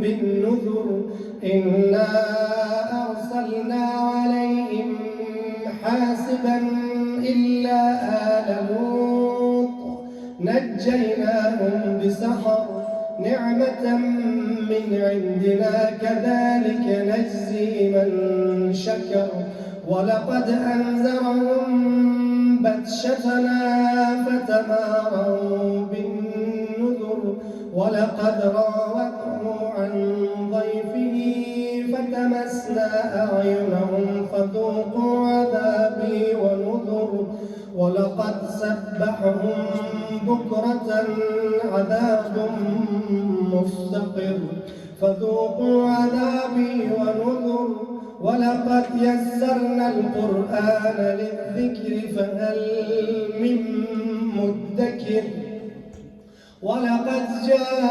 بالنذر إنا أرسلنا عليهم حاسبا إلا آل لوط نجيناهم بسحر نعمة من عندنا كذلك نجزي من شكر ولقد أنذرهم بطشتنا فتماروا بالنذر ولقد راودوه عن ضيفه فتمسنا أعينهم فذوقوا عذابي ونذر ولقد سبحهم بكرة عذاب مستقر فذوقوا عذابي ونذر ولقد يسرنا القرآن للذكر فهل من مدكر ولقد جاء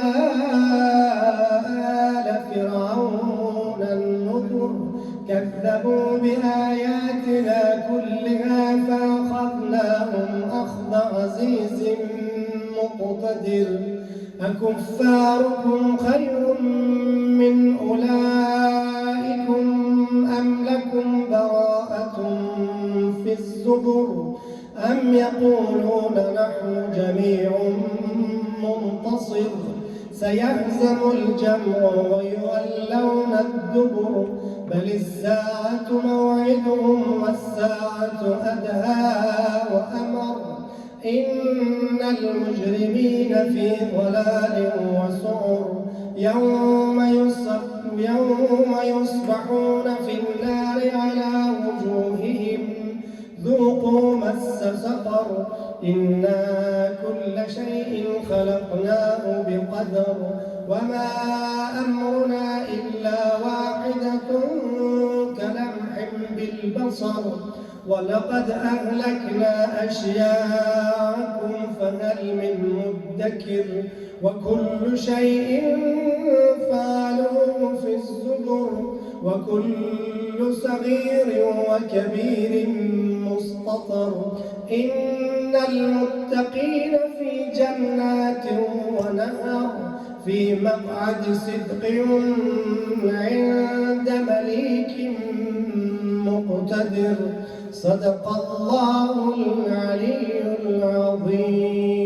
آل فرعون النذر كذبوا بآياتنا كلها فأخذناهم أخذ عزيز مقتدر أكفاركم خير من أولئكم أم لكم براءة في الزبر أم يقولون نحن جميع منتصر سيهزم الجمع ويولون الدبر بل الساعة موعدهم والساعة أدهى وأمر إن المجرمين في ضلال وسعر يوم يصبحون في النار على وجوههم ذوقوا مس سقر إنا كل شيء خلقناه بقدر وما أمرنا إلا واحدة كلمح بالبصر ولقد أهلكنا أشياءكم فهل من مدكر وكل شيء فعلوه في الزبر وكل صغير وكبير مستطر إن المتقين في جنات ونهر في مقعد صدق عند مليك مقتدر صدق الله العلي العظيم.